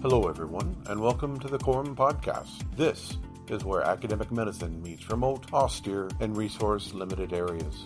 Hello, everyone, and welcome to the Quorum Podcast. This is where academic medicine meets remote, austere, and resource-limited areas.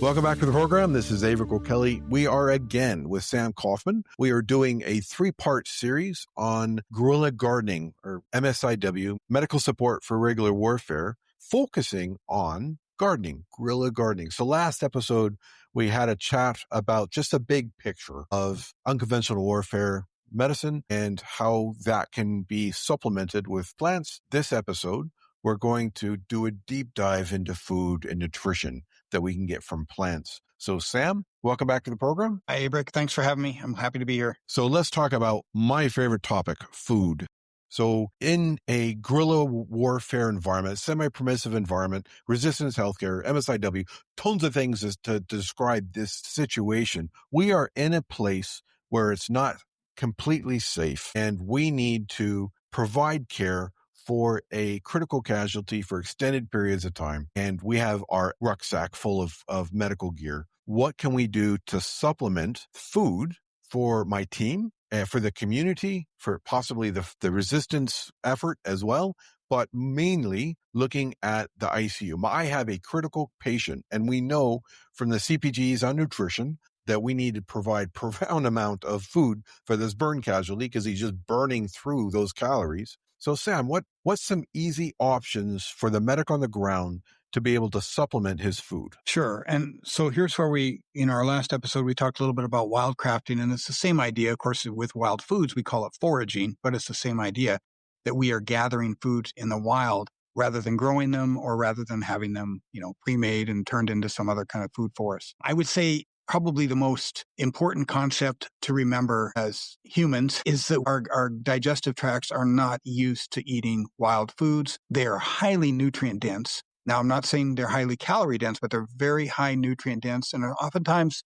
Welcome back to the program. This is Aebhric. We are again with Sam Kaufman. We are doing a three-part series on guerrilla gardening, or MSIW, medical support for irregular warfare, focusing on gardening, guerrilla gardening. So last episode, we had a chat about just a big picture of unconventional warfare medicine and how that can be supplemented with plants. This episode, we're going to do a deep dive into food and nutrition that we can get from plants. So Sam, welcome back to the program. Hi, Aebhric. Thanks for having me. I'm happy to be here. So let's talk about my favorite topic, food. So in a guerrilla warfare environment, semi-permissive environment, resistance healthcare, MSIW, tons of things to describe this situation. We are in a place where it's not completely safe, and we need to provide care for a critical casualty for extended periods of time. And we have our rucksack full of medical gear. What can we do to supplement food for my team, for the community, for possibly the resistance effort as well, but mainly looking at the ICU. I have a critical patient, and we know from the CPGs on nutrition that we need to provide profound amount of food for this burn casualty because he's just burning through those calories. So Sam, what's some easy options for the medic on the ground to be able to supplement his food? Sure. And so here's where in our last episode, we talked a little bit about wildcrafting, and it's the same idea. Of course, with wild foods, we call it foraging, but it's the same idea that we are gathering foods in the wild rather than growing them or rather than having them, pre-made and turned into some other kind of food for us. I would say probably the most important concept to remember as humans is that our digestive tracts are not used to eating wild foods. They are highly nutrient dense. Now, I'm not saying they're highly calorie dense, but they're very high nutrient dense, and oftentimes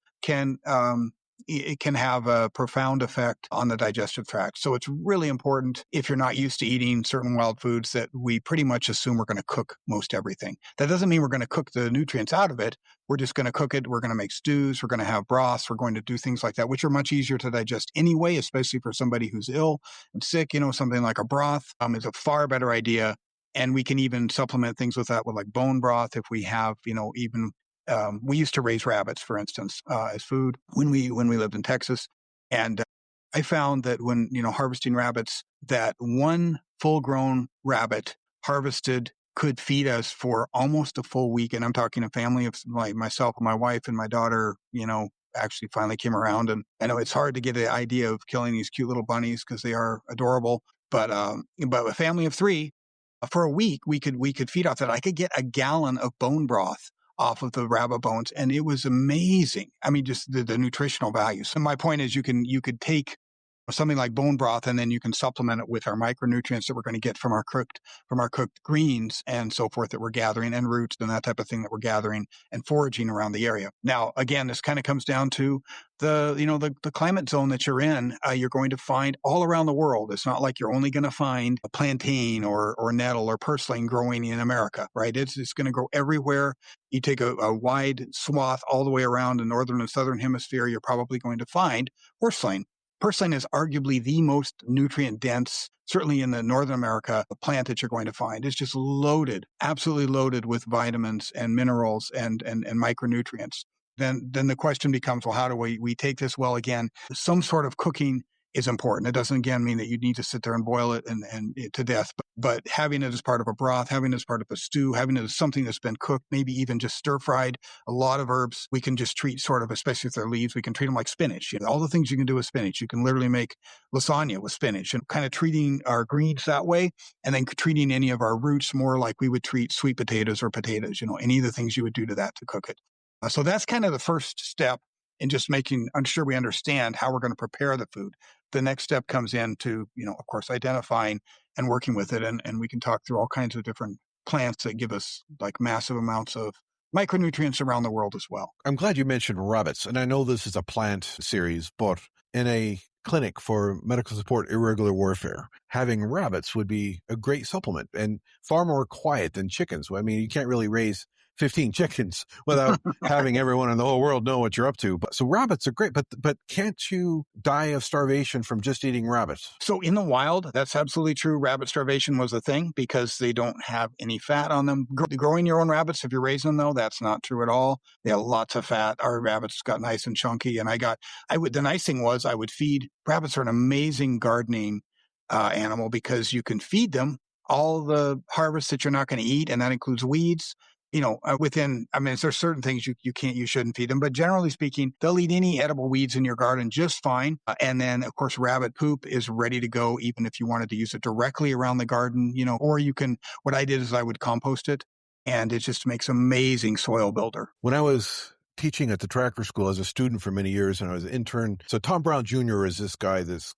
it can have a profound effect on the digestive tract. So it's really important, if you're not used to eating certain wild foods, that we pretty much assume we're going to cook most everything. That doesn't mean we're going to cook the nutrients out of it. We're just going to cook it. We're going to make stews. We're going to have broths. We're going to do things like that, which are much easier to digest anyway, especially for somebody who's ill and sick. Something like a broth is a far better idea. And we can even supplement things with that, with like bone broth if we have, we used to raise rabbits, for instance, as food when we lived in Texas. And I found that when, harvesting rabbits, that one full-grown rabbit harvested could feed us for almost a full week. And I'm talking a family of myself and my wife and my daughter, actually finally came around. And I know it's hard to get the idea of killing these cute little bunnies because they are adorable. But a family of three, for a week, we could feed off that. I could get a gallon of bone broth off of the rabbit bones, and it was amazing. I mean, just the nutritional value. So my point is, you could take something like bone broth, and then you can supplement it with our micronutrients that we're going to get from our cooked greens and so forth that we're gathering, and roots and that type of thing that we're gathering and foraging around the area. Now, again, this kind of comes down to the climate zone that you're in. You're going to find all around the world. It's not like you're only going to find a plantain or nettle or purslane growing in America, right? It's going to grow everywhere. You take a wide swath all the way around the northern and southern hemisphere, you're probably going to find purslane. Purslane is arguably the most nutrient dense, certainly in the Northern America, plant that you're going to find. It's just loaded, absolutely loaded with vitamins and minerals and micronutrients. Then the question becomes, well, how do we take this? Well, again, some sort of cooking is important. It doesn't, again, mean that you need to sit there and boil it and to death, but having it as part of a broth, having it as part of a stew, having it as something that's been cooked, maybe even just stir-fried. A lot of herbs we can just treat sort of, especially if they're leaves, we can treat them like spinach. All the things you can do with spinach. You can literally make lasagna with spinach, and kind of treating our greens that way, and then treating any of our roots more like we would treat sweet potatoes or potatoes, any of the things you would do to that to cook it. So that's kind of the first step in just making sure we understand how we're going to prepare the food. The next step comes into, of course, identifying and working with it. And we can talk through all kinds of different plants that give us like massive amounts of micronutrients around the world as well. I'm glad you mentioned rabbits. And I know this is a plant series, but in a clinic for medical support irregular warfare, having rabbits would be a great supplement and far more quiet than chickens. I mean, you can't really raise 15 chickens without having everyone in the whole world know what you're up to. So rabbits are great, but can't you die of starvation from just eating rabbits? So in the wild, that's absolutely true. Rabbit starvation was a thing because they don't have any fat on them. Growing your own rabbits, if you're raising them, though, that's not true at all. They have lots of fat. Our rabbits got nice and chunky. And the nice thing was I would feed, rabbits are an amazing gardening animal because you can feed them all the harvest that you're not going to eat. And that includes weeds. There's certain things you shouldn't feed them, but generally speaking, they'll eat any edible weeds in your garden just fine. And then of course, rabbit poop is ready to go, even if you wanted to use it directly around the garden, or what I did is I would compost it, and it just makes amazing soil builder. When I was teaching at the tractor school as a student for many years, and I was an intern. So Tom Brown Jr. is this guy that's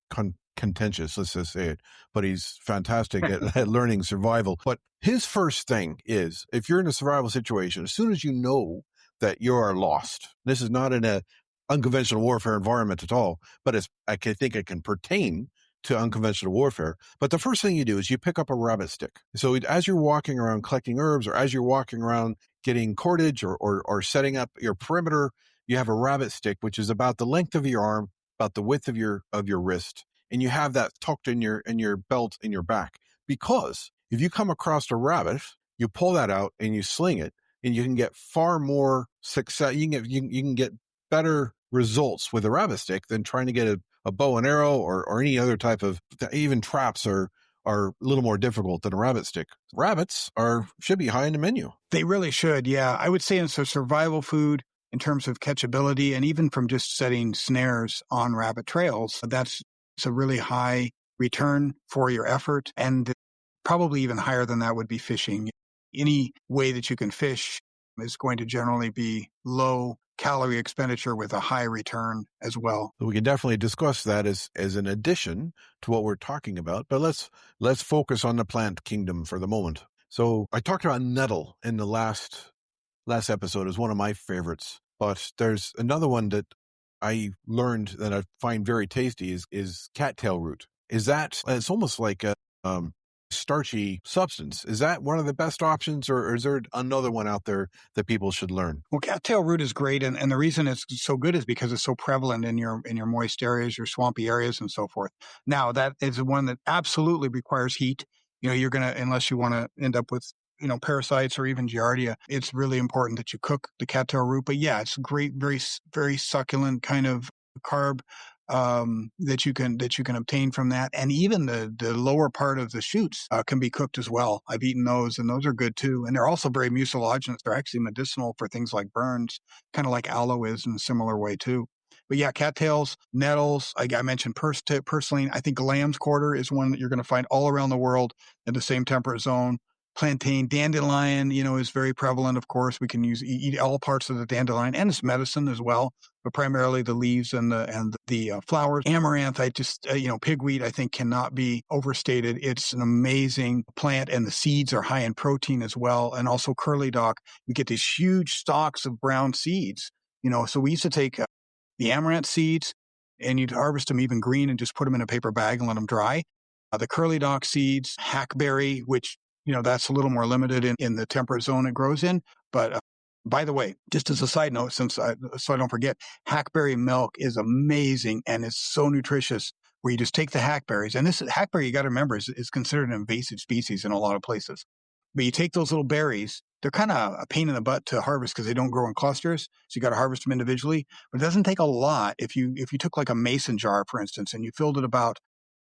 contentious, let's just say it, but he's fantastic at learning survival. But his first thing is, if you're in a survival situation, as soon as you know that you are lost, this is not in a unconventional warfare environment at all, but I think it can pertain to unconventional warfare. But the first thing you do is you pick up a rabbit stick. So as you're walking around collecting herbs, or as you're walking around getting cordage or setting up your perimeter, you have a rabbit stick, which is about the length of your arm, about the width of your wrist. And you have that tucked in your belt in your back, because if you come across a rabbit, you pull that out and you sling it, and you can get far more success. You can get better results with a rabbit stick than trying to get a bow and arrow or any other type of, even traps are a little more difficult than a rabbit stick. Rabbits should be high in the menu. They really should. Yeah. I would say it's a survival food in terms of catchability, and even from just setting snares on rabbit trails. It's a really high return for your effort, and probably even higher than that would be fishing. Any way that you can fish is going to generally be low calorie expenditure with a high return as well. So we can definitely discuss that as an addition to what we're talking about, but let's focus on the plant kingdom for the moment. So I talked about nettle in the last episode as one of my favorites, but there's another one that I learned that I find very tasty is cattail root. It's almost like a starchy substance. Is that one of the best options, or is there another one out there that people should learn? Well, cattail root is great, and the reason it's so good is because it's so prevalent in your moist areas, your swampy areas, and so forth. Now, that is one that absolutely requires heat. You're gonna, unless you want to end up with parasites or even giardia, it's really important that you cook the cattail root. But yeah, it's great, very, very succulent kind of carb that you can obtain from that. And even the lower part of the shoots can be cooked as well. I've eaten those, and those are good too. And they're also very mucilaginous. They're actually medicinal for things like burns, kind of like aloe is in a similar way too. But yeah, cattails, nettles, I mentioned purslane. I think lamb's quarter is one that you're going to find all around the world in the same temperate zone. Plantain, dandelion, is very prevalent. Of course, we can eat all parts of the dandelion, and it's medicine as well, but primarily the leaves and the flowers. Amaranth, pigweed, I think cannot be overstated. It's an amazing plant, and the seeds are high in protein as well. And also curly dock, you get these huge stalks of brown seeds. So we used to take the amaranth seeds, and you'd harvest them even green and just put them in a paper bag and let them dry. The curly dock seeds, hackberry, which that's a little more limited in the temperate zone it grows in. But by the way, just as a side note, so I don't forget, hackberry milk is amazing, and it's so nutritious, where you just take the hackberries. And this hackberry, you got to remember, is considered an invasive species in a lot of places. But you take those little berries, they're kind of a pain in the butt to harvest because they don't grow in clusters. So you got to harvest them individually. But it doesn't take a lot. If you took like a mason jar, for instance, and you filled it about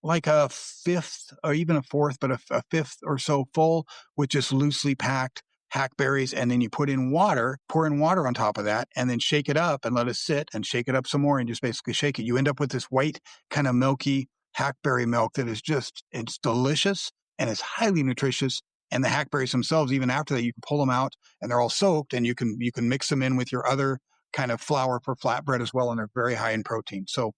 like a fifth or even a fourth, but a fifth or so full with just loosely packed hackberries. And then you pour in water on top of that, and then shake it up and let it sit, and shake it up some more and just basically shake it. You end up with this white kind of milky hackberry milk that is it's delicious, and it's highly nutritious. And the hackberries themselves, even after that, you can pull them out and they're all soaked, and you can mix them in with your other kind of flour for flatbread as well. And they're very high in protein. So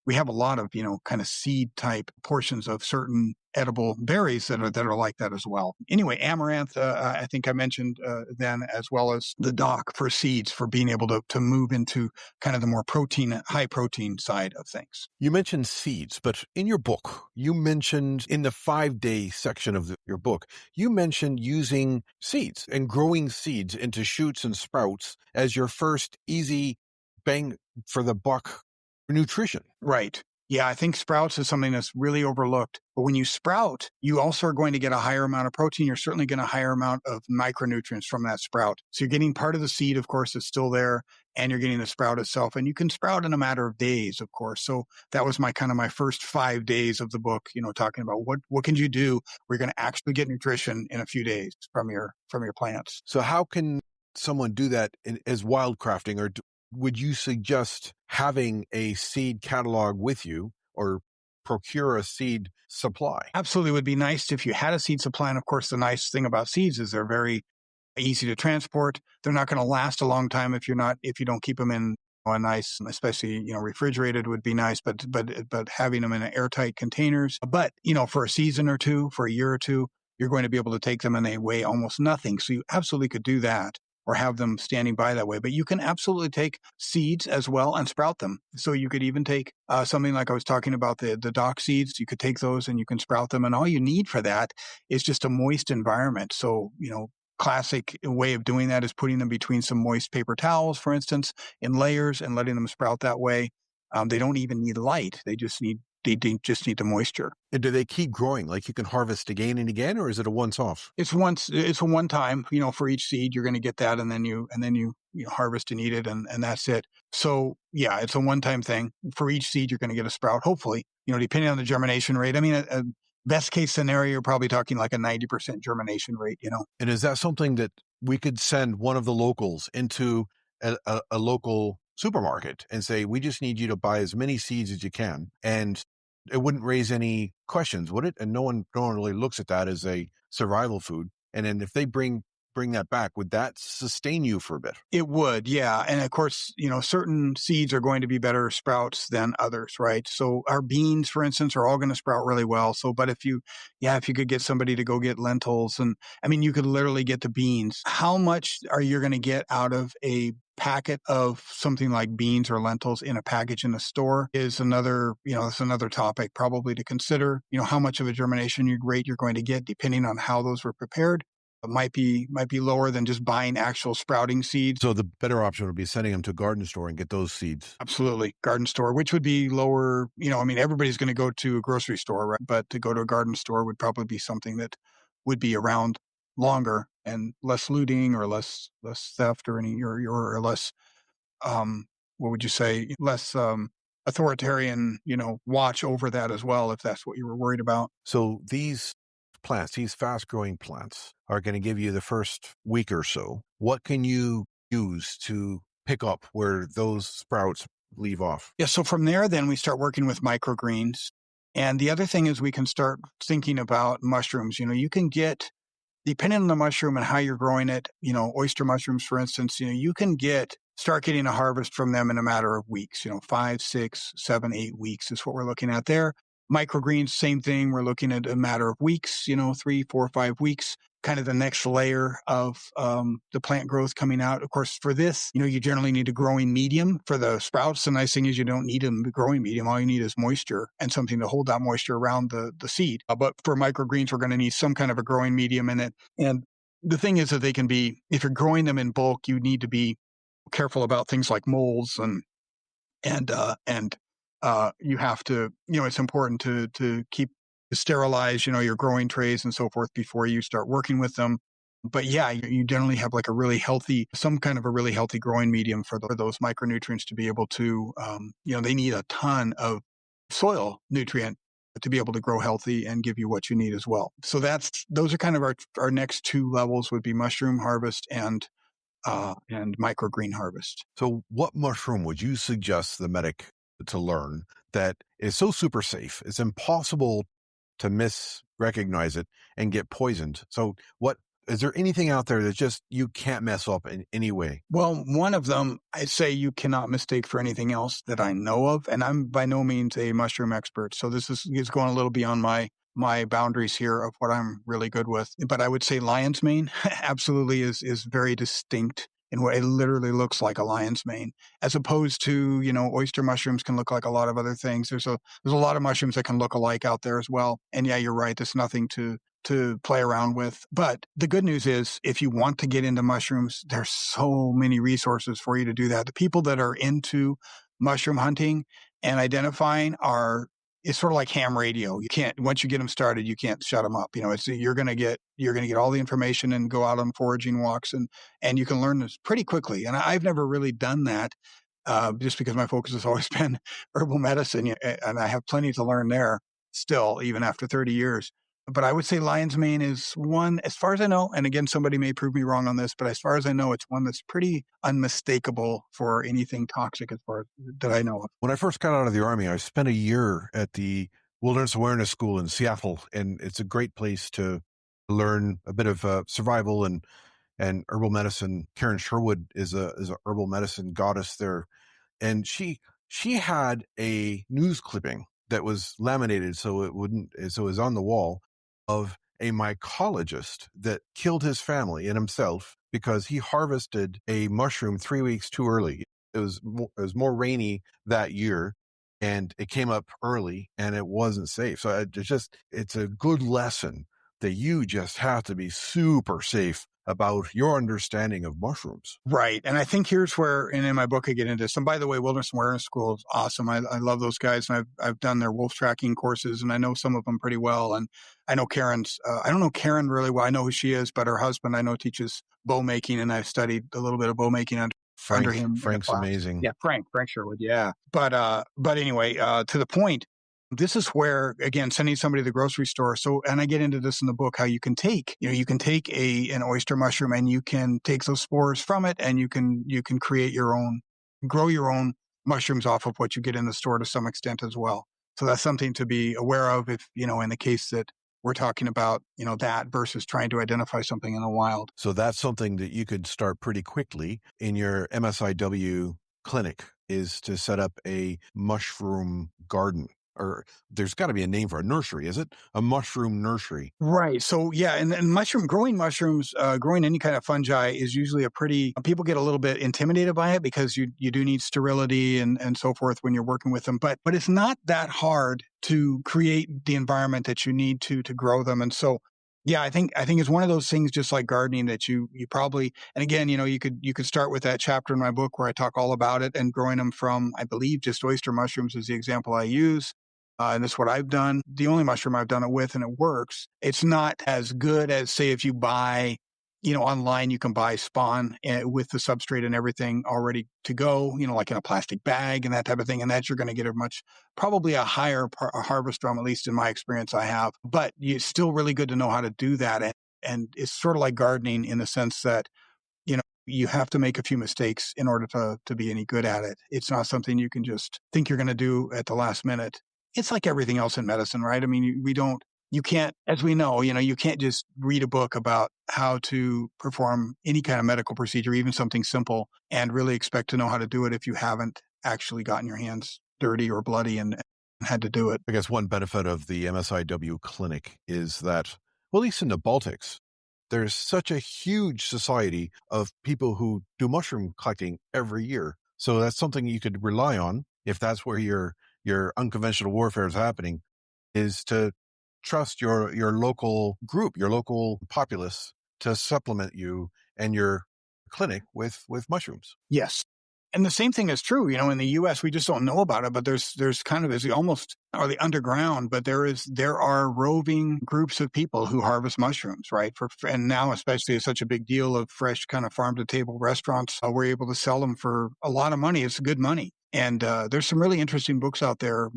we have a lot of, kind of seed type portions of certain edible berries that are like that as well. Anyway, amaranth, I think I mentioned then, as well as the dock for seeds for being able to move into kind of the more high protein side of things. You mentioned seeds, but in your book, you mentioned in the 5-day section of your book, you mentioned using seeds and growing seeds into shoots and sprouts as your first easy bang for the buck nutrition. Right. Yeah, I think sprouts is something that's really overlooked. But when you sprout, you also are going to get a higher amount of protein. You're certainly getting a higher amount of micronutrients from that sprout. So you're getting part of the seed, of course, that's still there, and you're getting the sprout itself. And you can sprout in a matter of days, of course. So that was my first 5 days of the book, talking about what can you do where you're going to actually get nutrition in a few days from your plants. So how can someone do that as wildcrafting, or would you suggest having a seed catalog with you or procure a seed supply? Absolutely. It would be nice if you had a seed supply. And of course, the nice thing about seeds is they're very easy to transport. They're not going to last a long time if you don't keep them in a nice, especially, refrigerated would be nice, but having them in airtight containers. But, for a season or two, for a year or two, you're going to be able to take them and they weigh almost nothing. So you absolutely could do that, or have them standing by that way. But you can absolutely take seeds as well and sprout them. So you could even take something like I was talking about, the dock seeds. You could take those and you can sprout them. And all you need for that is just a moist environment. So, classic way of doing that is putting them between some moist paper towels, for instance, in layers, and letting them sprout that way. They don't even need light. They just need the moisture. And do they keep growing? Like you can harvest again and again, or is it a once-off? It's a one time, for each seed, you're going to get that, and then you harvest and eat it, and that's it. So yeah, it's a one-time thing. For each seed, you're going to get a sprout, hopefully, depending on the germination rate. I mean, a best case scenario, you're probably talking like a 90% germination rate, And is that something that we could send one of the locals into a local supermarket and say, we just need you to buy as many seeds as you can, and it wouldn't raise any questions, would it? And no one really looks at that as a survival food. And then if they bring that back, would that sustain you for a bit? It would, yeah. And of course, certain seeds are going to be better sprouts than others, right? So our beans, for instance, are all going to sprout really well. So, but if you could get somebody to go get lentils, and I mean, you could literally get the beans. How much are you going to get out of a packet of something like beans or lentils in a package in a store is another, that's another topic probably to consider. How much of a germination rate you're going to get depending on how those were prepared. It might be lower than just buying actual sprouting seeds. So the better option would be sending them to a garden store and get those seeds. Absolutely. Garden store, which would be lower. Everybody's going to go to a grocery store, right? But to go to a garden store would probably be something that would be around longer and less looting or less theft or or less, what would you say, less authoritarian, watch over that as well, if that's what you were worried about. So these plants, these fast-growing plants, are going to give you the first week or so. What can you use to pick up where those sprouts leave off? Yeah, so from there, then we start working with microgreens. And the other thing is we can start thinking about mushrooms. You can get, depending on the mushroom and how you're growing it, oyster mushrooms, for instance, you can start getting a harvest from them in a matter of weeks, 5, 6, 7, 8 weeks is what we're looking at there. Microgreens, same thing. We're looking at a matter of weeks, 3, 4, 5 weeks, kind of the next layer of the plant growth coming out. Of course, for this, you generally need a growing medium. For the sprouts, the nice thing is you don't need a growing medium. All you need is moisture and something to hold that moisture around the seed. But for microgreens, we're going to need some kind of a growing medium in it. And the thing is that they can be, if you're growing them in bulk, you need to be careful about things like molds and you have to, it's important to sterilize, your growing trays and so forth before you start working with them. But yeah, you generally have like some kind of a really healthy growing medium for those micronutrients to be able to, they need a ton of soil nutrient to be able to grow healthy and give you what you need as well. So those are kind of our next two levels would be mushroom harvest and microgreen harvest. So what mushroom would you suggest the medic to learn that is so super safe, it's impossible to misrecognize it and get poisoned? So is there anything out there that just you can't mess up in any way? Well, one of them I'd say you cannot mistake for anything else that I know of, and I'm by no means a mushroom expert, so this is going a little beyond my my boundaries here of what I'm really good with. But I would say lion's mane absolutely is very distinct in what it literally looks like a lion's mane, as opposed to, oyster mushrooms can look like a lot of other things. There's a lot of mushrooms that can look alike out there as well. And yeah, you're right. There's nothing to play around with. But the good news is if you want to get into mushrooms, there's so many resources for you to do that. The people that are into mushroom hunting and identifying it's sort of like ham radio. You can't, once you get them started, you can't shut them up. You're going to get all the information and go out on foraging walks and you can learn this pretty quickly. And I've never really done that. Just because my focus has always been herbal medicine, and I have plenty to learn there still, even after 30 years. But I would say lion's mane is one, as far as I know, and again, somebody may prove me wrong on this, but as far as I know, it's one that's pretty unmistakable for anything toxic as far as that I know of. When I first got out of the Army, I spent a year at the Wilderness Awareness School in Seattle, and it's a great place to learn a bit of survival and herbal medicine. Karen Sherwood is a herbal medicine goddess there, and she had a news clipping that was laminated so it was on the wall, of a mycologist that killed his family and himself because he harvested a mushroom 3 weeks too early. It was more rainy that year, and it came up early, and it wasn't safe. So it's a good lesson that you just have to be super safe about your understanding of mushrooms. Right. And I think here's where, and in my book, I get into this. And by the way, Wilderness Awareness School is awesome. I love those guys. And I've done their wolf tracking courses, and I know some of them pretty well. And I know Karen's, I don't know Karen really well. I know who she is, but her husband, I know, teaches bow making, and I've studied a little bit of bow making under him. Frank's amazing. Yeah. Frank Sherwood. Yeah. But anyway, to the point, this is where, again, sending somebody to the grocery store. So, and I get into this in the book, how you can take an oyster mushroom and you can take those spores from it and you can grow your own mushrooms off of what you get in the store to some extent as well. So that's something to be aware of if, in the case that we're talking about, that versus trying to identify something in the wild. So that's something that you could start pretty quickly in your MSIW clinic, is to set up a mushroom garden. Or there's got to be a name for a nursery, is it? A mushroom nursery. Right. So yeah, and growing mushrooms, growing any kind of fungi is usually people get a little bit intimidated by it because you do need sterility and so forth when you're working with them. But it's not that hard to create the environment that you need to grow them. And so yeah, I think it's one of those things, just like gardening, that you probably, and again, you could start with that chapter in my book where I talk all about it and growing them from, I believe, just oyster mushrooms is the example I use. And that's what I've done. The only mushroom I've done it with, and it works. It's not as good as, say, if you buy, online, you can buy spawn with the substrate and everything already to go, like in a plastic bag and that type of thing. And that you're going to get probably a higher harvest from, at least in my experience I have. But it's still really good to know how to do that. And it's sort of like gardening in the sense that, you have to make a few mistakes in order to be any good at it. It's not something you can just think you're going to do at the last minute. It's like everything else in medicine, right? I mean, you can't, as we know, you can't just read a book about how to perform any kind of medical procedure, even something simple, and really expect to know how to do it if you haven't actually gotten your hands dirty or bloody and had to do it. I guess one benefit of the MSIW clinic is that, well, at least in the Baltics, there's such a huge society of people who do mushroom collecting every year. So that's something you could rely on if that's where your unconventional warfare is happening, is to trust your local group, your local populace, to supplement you and your clinic with mushrooms. Yes. And the same thing is true, in the U.S., we just don't know about it, but there's kind of, or the underground, but there are roving groups of people who harvest mushrooms, right? And now, especially, it's such a big deal of fresh kind of farm to table restaurants. We're able to sell them for a lot of money. It's good money. And there's some really interesting books out there.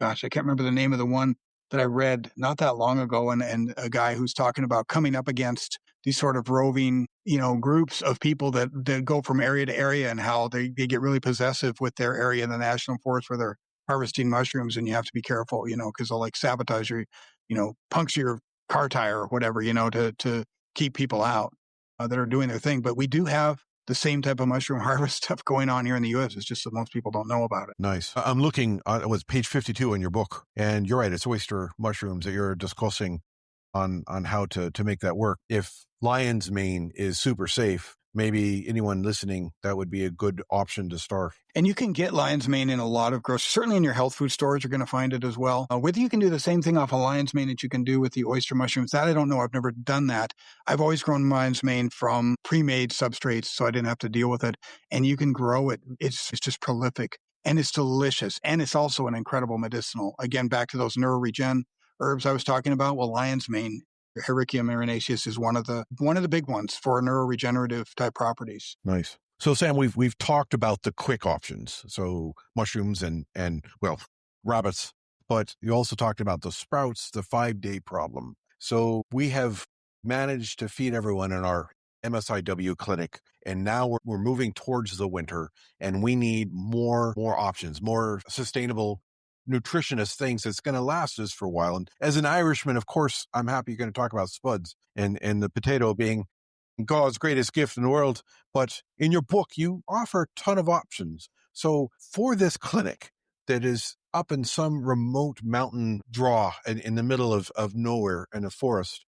I can't remember the name of the one that I read not that long ago, and a guy who's talking about coming up against these sort of roving, groups of people that go from area to area, and how they get really possessive with their area in the national forest where they're harvesting mushrooms, and you have to be careful, because they'll like sabotage your, puncture your car tire or whatever, to keep people out that are doing their thing. But we do have the same type of mushroom harvest stuff going on here in the U.S. It's just that most people don't know about it. Nice. I'm looking at page 52 in your book, and you're right. It's oyster mushrooms that you're discussing on how to make that work. If lion's mane is super safe, maybe anyone listening, that would be a good option to start. And you can get lion's mane in a lot of groceries. Certainly in your health food stores, you're going to find it as well. Whether you can do the same thing off of lion's mane that you can do with the oyster mushrooms, that I don't know. I've never done that. I've always grown lion's mane from pre-made substrates, so I didn't have to deal with it. And you can grow it. It's just prolific, and it's delicious. And it's also an incredible medicinal. Again, back to those neuroregen herbs I was talking about. Well, lion's mane, Hericium erinaceus, is one of the big ones for neuroregenerative type properties. Nice. So Sam, we've talked about the quick options, so mushrooms and well, rabbits, but you also talked about the sprouts, the 5-day problem. So we have managed to feed everyone in our MSIW clinic, and now we're moving towards the winter, and we need more options, more sustainable nutritionist things that's going to last us for a while. And as an Irishman, of course, I'm happy you're going to talk about spuds and the potato being God's greatest gift in the world. But in your book, you offer a ton of options. So for this clinic that is up in some remote mountain draw in the middle of nowhere in a forest,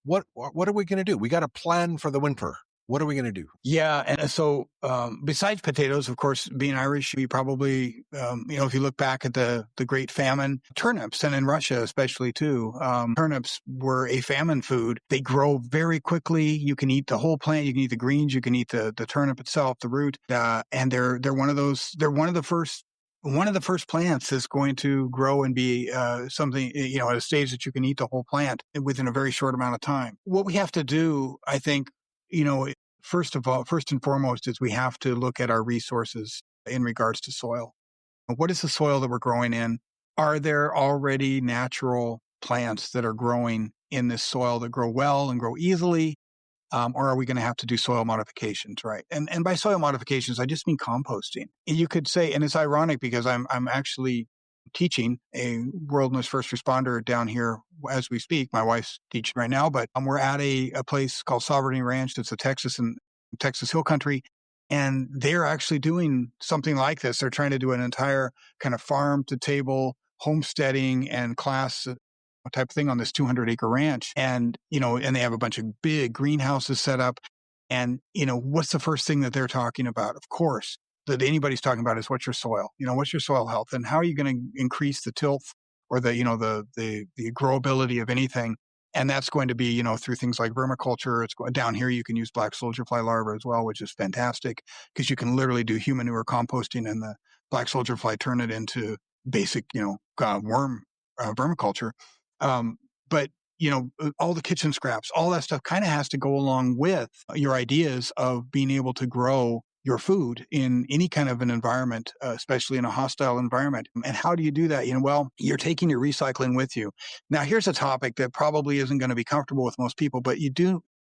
what are we going to do? We got to plan for the winter. What are we going to do? Yeah. And so, besides potatoes, of course, being Irish, we probably, if you look back at the Great Famine, turnips, and in Russia especially too, turnips were a famine food. They grow very quickly. You can eat the whole plant. You can eat the greens. You can eat the turnip itself, the root. And they're one of the first plants that's going to grow and be something, at a stage that you can eat the whole plant within a very short amount of time. What we have to do, I think, first and foremost, is we have to look at our resources in regards to soil. What is the soil that we're growing in? Are there already natural plants that are growing in this soil that grow well and grow easily? Or are we going to have to do soil modifications, right? And by soil modifications, I just mean composting. And you could say, and it's ironic because I'm actually teaching a wilderness first responder down here as we speak. My wife's teaching right now, but we're at a place called Sovereignty Ranch. That's a Texas Hill Country. And they're actually doing something like this. They're trying to do an entire kind of farm to table homesteading and class type of thing on this 200-acre ranch. And, and they have a bunch of big greenhouses set up. And, what's the first thing that they're talking about? Of course, that anybody's talking about is what's your soil? What's your soil health? And how are you going to increase the tilth or the growability of anything? And that's going to be, through things like vermiculture. It's going down here. You can use black soldier fly larvae as well, which is fantastic because you can literally do Humanure composting and the black soldier fly turn it into basic, worm vermiculture. But all the kitchen scraps, all that stuff kind of has to go along with your ideas of being able to grow your food in any kind of an environment, especially in a hostile environment. And how do you do that? Well, you're taking your recycling with you. Now, here's a topic that probably isn't going to be comfortable with most people, but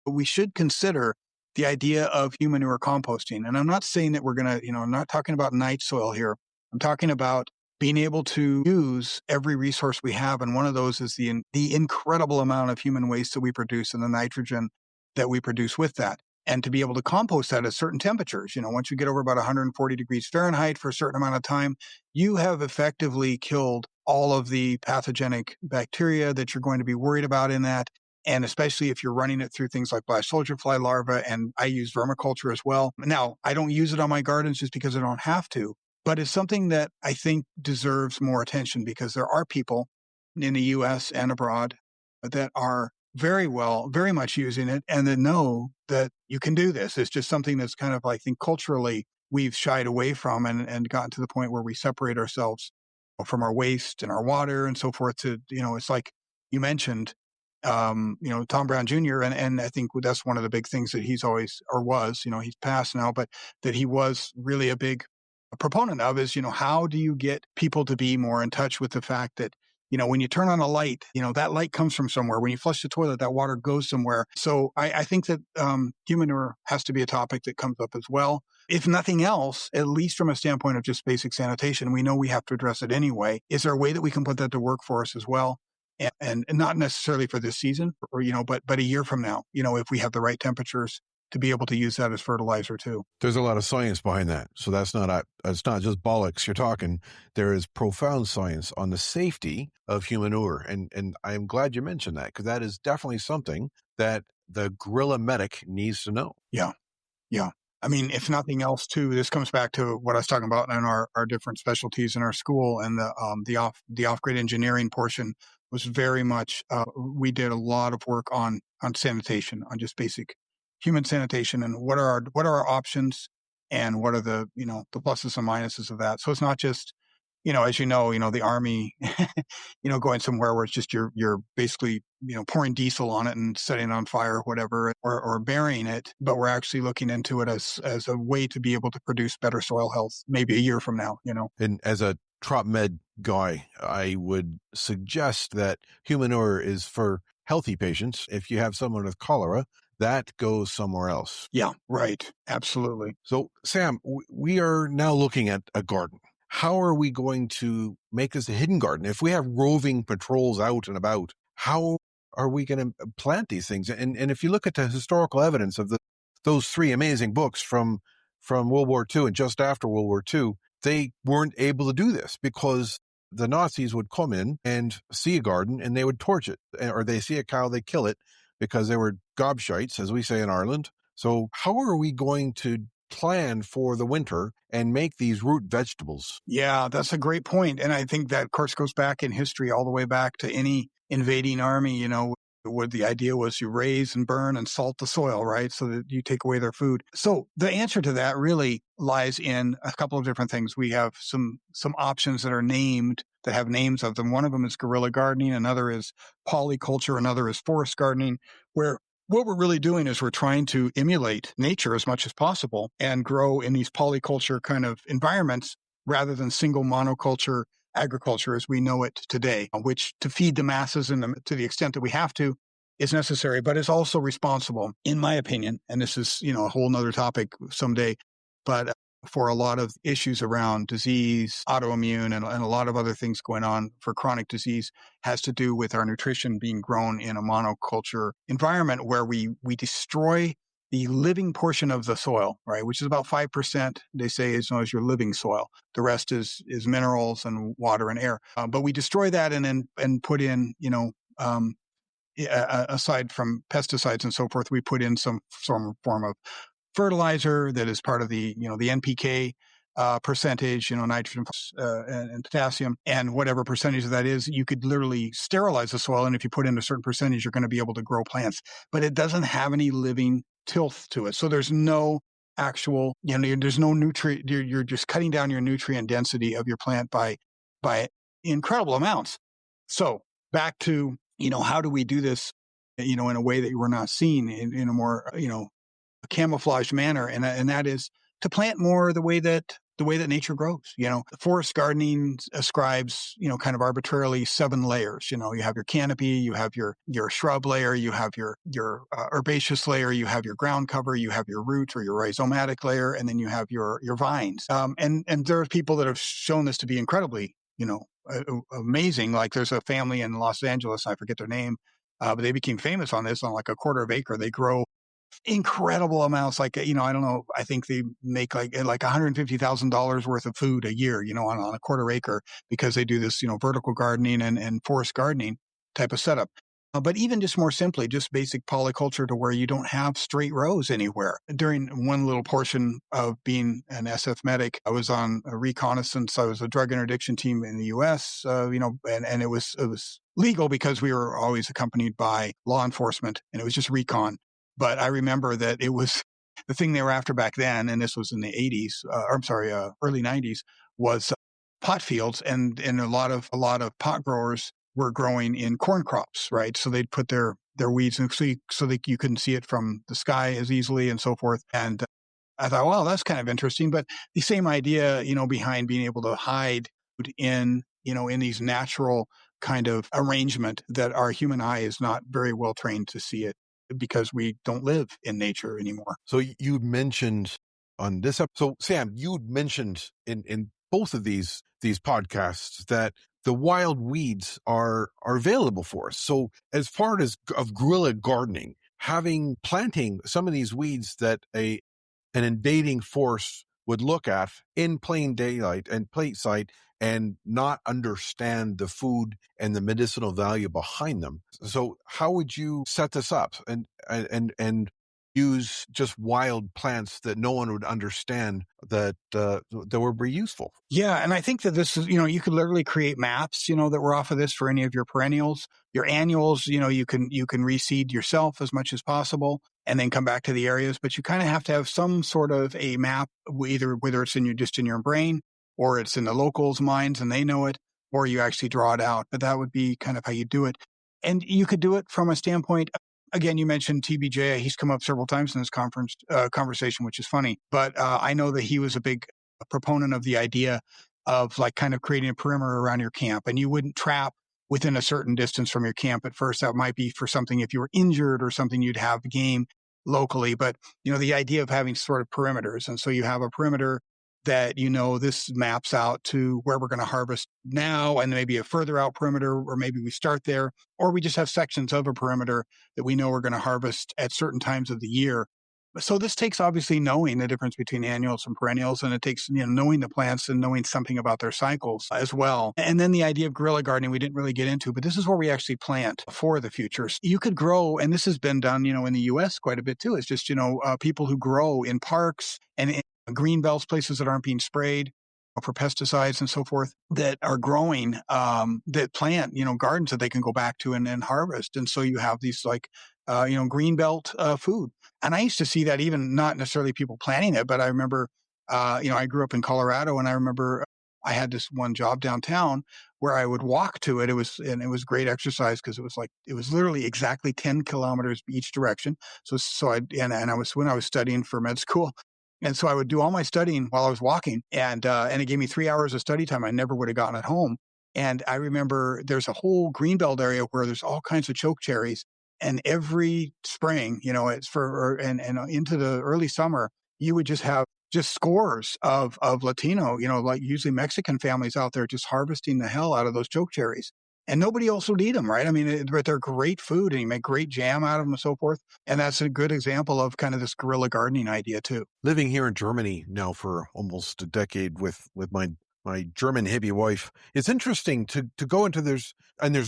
we should consider the idea of Humanure composting. And I'm not saying that we're going to, I'm not talking about night soil here. I'm talking about being able to use every resource we have. And one of those is the incredible amount of human waste that we produce and the nitrogen that we produce with that. And to be able to compost that at certain temperatures, once you get over about 140 degrees Fahrenheit for a certain amount of time, you have effectively killed all of the pathogenic bacteria that you're going to be worried about in that. And especially if you're running it through things like black soldier fly larvae, and I use vermiculture as well. Now, I don't use it on my gardens just because I don't have to, but it's something that I think deserves more attention because there are people in the U.S. and abroad that are very much using it and that know that you can do this. It's just something that's kind of, I think, culturally we've shied away from and gotten to the point where we separate ourselves from our waste and our water and so forth to, it's like you mentioned, Tom Brown Jr. And I think that's one of the big things that he's always, or was, he's passed now, but that he was really a big proponent of is, how do you get people to be more in touch with the fact that, when you turn on a light, that light comes from somewhere. When you flush the toilet, that water goes somewhere. So I think that Humanure has to be a topic that comes up as well. If nothing else, at least from a standpoint of just basic sanitation, we know we have to address it anyway. Is there a way that we can put that to work for us as well? And not necessarily for this season, or but a year from now, if we have the right temperatures to be able to use that as fertilizer too. There's a lot of science behind that. So it's not just bollocks you're talking. There is profound science on the safety of Humanure. And I'm glad you mentioned that, because that is definitely something that the guerrilla medic needs to know. Yeah. Yeah. I mean, if nothing else too, this comes back to what I was talking about in our different specialties in our school, and the off-grid engineering portion was very much, we did a lot of work on sanitation, on just basic human sanitation, and what are our options, and what are the pluses and minuses of that. So it's not just, as the Army, going somewhere where it's just you're basically, pouring diesel on it and setting it on fire or whatever, or burying it. But we're actually looking into it as a way to be able to produce better soil health maybe a year from now, And as a trop med guy, I would suggest that Humanure is for healthy patients. If you have someone with cholera, that goes somewhere else. Yeah, right. Absolutely. So, Sam, we are now looking at a garden. How are we going to make this a hidden garden? If we have roving patrols out and about, how are we going to plant these things? And if you look at the historical evidence of those three amazing books from World War II and just after World War II, they weren't able to do this because the Nazis would come in and see a garden and they would torch it, or they see a cow, they kill it, because they were gobshites, as we say in Ireland. So how are we going to plan for the winter and make these root vegetables? Yeah, that's a great point. And I think that, of course, goes back in history all the way back to any invading army, where the idea was you raise and burn and salt the soil, right? So that you take away their food. So the answer to that really lies in a couple of different things. We have some options that are named, that have names of them. One of them is guerrilla gardening. Another is polyculture. Another is forest gardening, where what we're really doing is we're trying to emulate nature as much as possible and grow in these polyculture kind of environments rather than single monoculture agriculture as we know it today, which to feed the masses and to the extent that we have to is necessary, but is also responsible, in my opinion. And this is, a whole nother topic someday, but for a lot of issues around disease, autoimmune, and a lot of other things going on for chronic disease has to do with our nutrition being grown in a monoculture environment where we destroy the living portion of the soil, right, which is about 5%, they say, as long as your living soil. The rest is minerals and water and air. But we destroy that and put in, aside from pesticides and so forth, we put in some form of fertilizer that is part of the NPK percentage, nitrogen and potassium, and whatever percentage of that is, you could literally sterilize the soil. And if you put in a certain percentage, you're going to be able to grow plants. But it doesn't have any living tilth to it. So there's no actual, there's no nutrient. You're just cutting down your nutrient density of your plant by incredible amounts. So back to, how do we do this, in a way that we're not seeing in a more, camouflaged manner, and that is to plant more the way that nature grows. Forest gardening ascribes, kind of arbitrarily 7 layers. You have your canopy, you have your shrub layer, you have your herbaceous layer, you have your ground cover, you have your root or your rhizomatic layer, and then you have your vines. And there are people that have shown this to be incredibly, amazing. Like there's a family in Los Angeles, I forget their name, but they became famous on this. On like a quarter of acre, they grow incredible amounts. Like, I don't know, I think they make like $150,000 worth of food a year, on a quarter acre, because they do this, vertical gardening and forest gardening type of setup. But even just more simply, just basic polyculture to where you don't have straight rows anywhere. During one little portion of being an SF medic, I was on a reconnaissance. I was a drug interdiction team in the U.S., and it was legal because we were always accompanied by law enforcement, and it was just recon. But I remember that it was the thing they were after back then, and this was in the 80s, early 90s, was pot fields, and a lot of pot growers were growing in corn crops, right? So they'd put their weeds in so that you couldn't see it from the sky as easily and so forth. And I thought, well, that's kind of interesting. But the same idea, behind being able to hide in these natural kind of arrangement that our human eye is not very well trained to see it, because we don't live in nature anymore. So you mentioned on this episode, so Sam, you mentioned in both of these podcasts that the wild weeds are available for us. So as part of guerrilla gardening, planting some of these weeds that an invading force would look at in plain daylight and plain sight and not understand the food and the medicinal value behind them. So how would you set this up and use just wild plants that no one would understand that would be useful? Yeah. And I think that this is, you could literally create maps, that were off of this for any of your perennials. Your annuals, you can reseed yourself as much as possible and then come back to the areas. But you kind of have to have some sort of a map, either whether it's just in your brain or it's in the locals' minds and they know it, or you actually draw it out. But that would be kind of how you do it. And you could do it from a standpoint. Again, you mentioned TBJ. He's come up several times in this conversation, which is funny. But I know that he was a big proponent of the idea of like kind of creating a perimeter around your camp, and you wouldn't trap within a certain distance from your camp at first. That might be for something if you were injured or something, you'd have game locally. But, the idea of having sort of perimeters. And so you have a perimeter that, this maps out to where we're going to harvest now and maybe a further out perimeter, or maybe we start there, or we just have sections of a perimeter that we know we're going to harvest at certain times of the year. So this takes obviously knowing the difference between annuals and perennials, and it takes knowing the plants and knowing something about their cycles as well. And then the idea of guerrilla gardening we didn't really get into, but this is where we actually plant for the future. You could grow, and this has been done, in the U.S. quite a bit too. It's just people who grow in parks and in green belts, places that aren't being sprayed for pesticides and so forth, that are growing, that plant, gardens that they can go back to and harvest. And so you have these like, green belt food. And I used to see that even not necessarily people planting it, but I remember, I grew up in Colorado, and I remember I had this one job downtown where I would walk to it. It was great exercise because it was literally exactly 10 kilometers each direction. When I was studying for med school. And so I would do all my studying while I was walking, and it gave me 3 hours of study time I never would have gotten at home. And I remember there's a whole greenbelt area where there's all kinds of choke cherries. And every spring, and into the early summer, you would just have just scores of Latino, like usually Mexican families out there just harvesting the hell out of those choke cherries. And nobody else would eat them, right? I mean, but they're great food, and you make great jam out of them and so forth. And that's a good example of kind of this guerrilla gardening idea too. Living here in Germany now for almost a decade with my German hippie wife, it's interesting to go into there's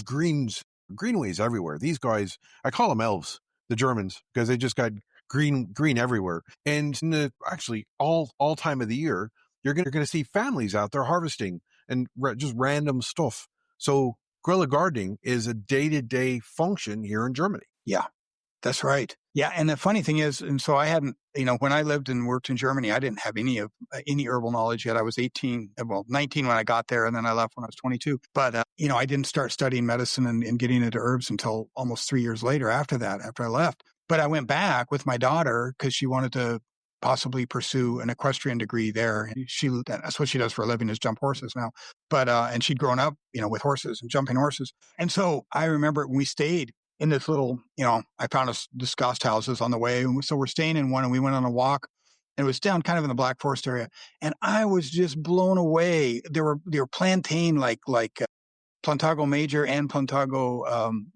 greenways everywhere. These guys, I call them elves, the Germans, because they just got green everywhere. And in actually all time of the year, you're going to see families out there harvesting and just random stuff. So guerrilla gardening is a day-to-day function here in Germany. Yeah, that's right. Yeah. And the funny thing is, and so I hadn't, when I lived and worked in Germany, I didn't have any herbal knowledge yet. I was 19 when I got there, and then I left when I was 22. But, I didn't start studying medicine and getting into herbs until almost 3 years later after I left. But I went back with my daughter because she wanted to possibly pursue an equestrian degree there. That's what she does for a living, is jump horses now. But, and she'd grown up, with horses and jumping horses. And so I remember when we stayed in this little, I found this ghost houses on the way. So we're staying in one, and we went on a walk, and it was down kind of in the Black Forest area. And I was just blown away. There were plantain, like Plantago Major and Plantago,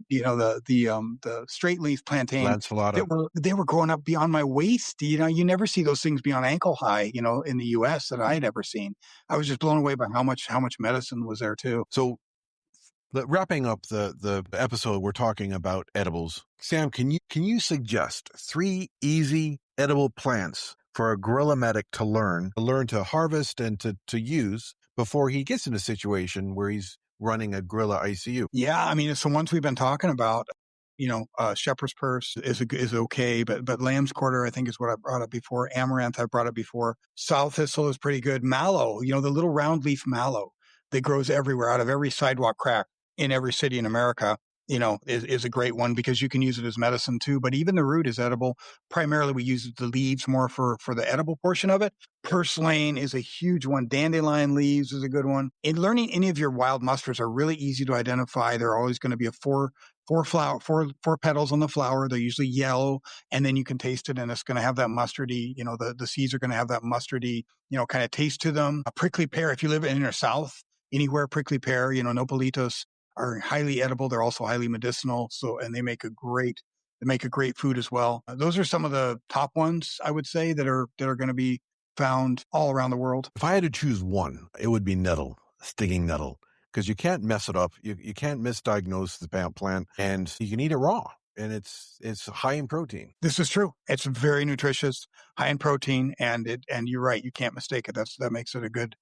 the straight leaf plantain. Lancelota. They were growing up beyond my waist. You never see those things beyond ankle high, in the US that I had ever seen. I was just blown away by how much medicine was there too. So wrapping up the episode, we're talking about edibles. Sam, can you suggest 3 easy edible plants for a guerrilla medic to learn to harvest and to use before he gets in a situation where he's running a guerrilla ICU? Yeah, I mean, it's the ones we've been talking about. Shepherd's purse is okay, but lamb's quarter, I think, is what I brought up before. Amaranth, I brought up before. Sow thistle is pretty good. Mallow, the little round leaf mallow that grows everywhere, out of every sidewalk crack in every city in America, is a great one because you can use it as medicine too. But even the root is edible. Primarily, we use the leaves more for the edible portion of it. Purslane is a huge one. Dandelion leaves is a good one. In learning, any of your wild mustards are really easy to identify. They're always going to be four petals on the flower. They're usually yellow, and then you can taste it, and it's going to have that mustardy. The seeds are going to have that mustardy, kind of taste to them. A prickly pear, if you live in the South, anywhere prickly pear, nopalitos are highly edible. They're also highly medicinal. And they make a great that make a great food as well. Those are some of the top ones, I would say, that are going to be found all around the world. If I had to choose one, it would be nettle, stinging nettle, because you can't mess it up. You can't misdiagnose the plant, and you can eat it raw. And it's high in protein. This is true. It's very nutritious, high in protein, and you're right. You can't mistake it. That makes it a good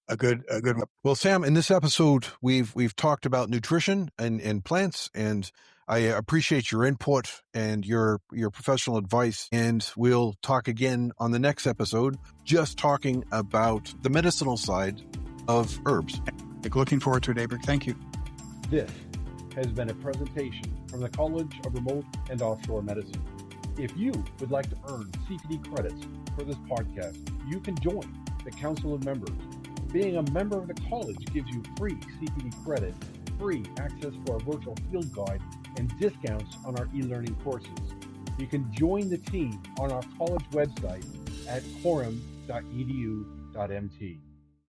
one. Well, Sam, in this episode, we've talked about nutrition and plants, and I appreciate your input and your professional advice. And we'll talk again on the next episode, just talking about the medicinal side of herbs. Looking forward to it, Aebhric. Thank you. This has been a presentation from the College of Remote and Offshore Medicine. If you would like to earn CPD credits for this podcast, you can join the Council of Members. Being a member of the college gives you free CPD credit, free access to our virtual field guide, and discounts on our e-learning courses. You can join the team on our college website at quorum.edu.mt.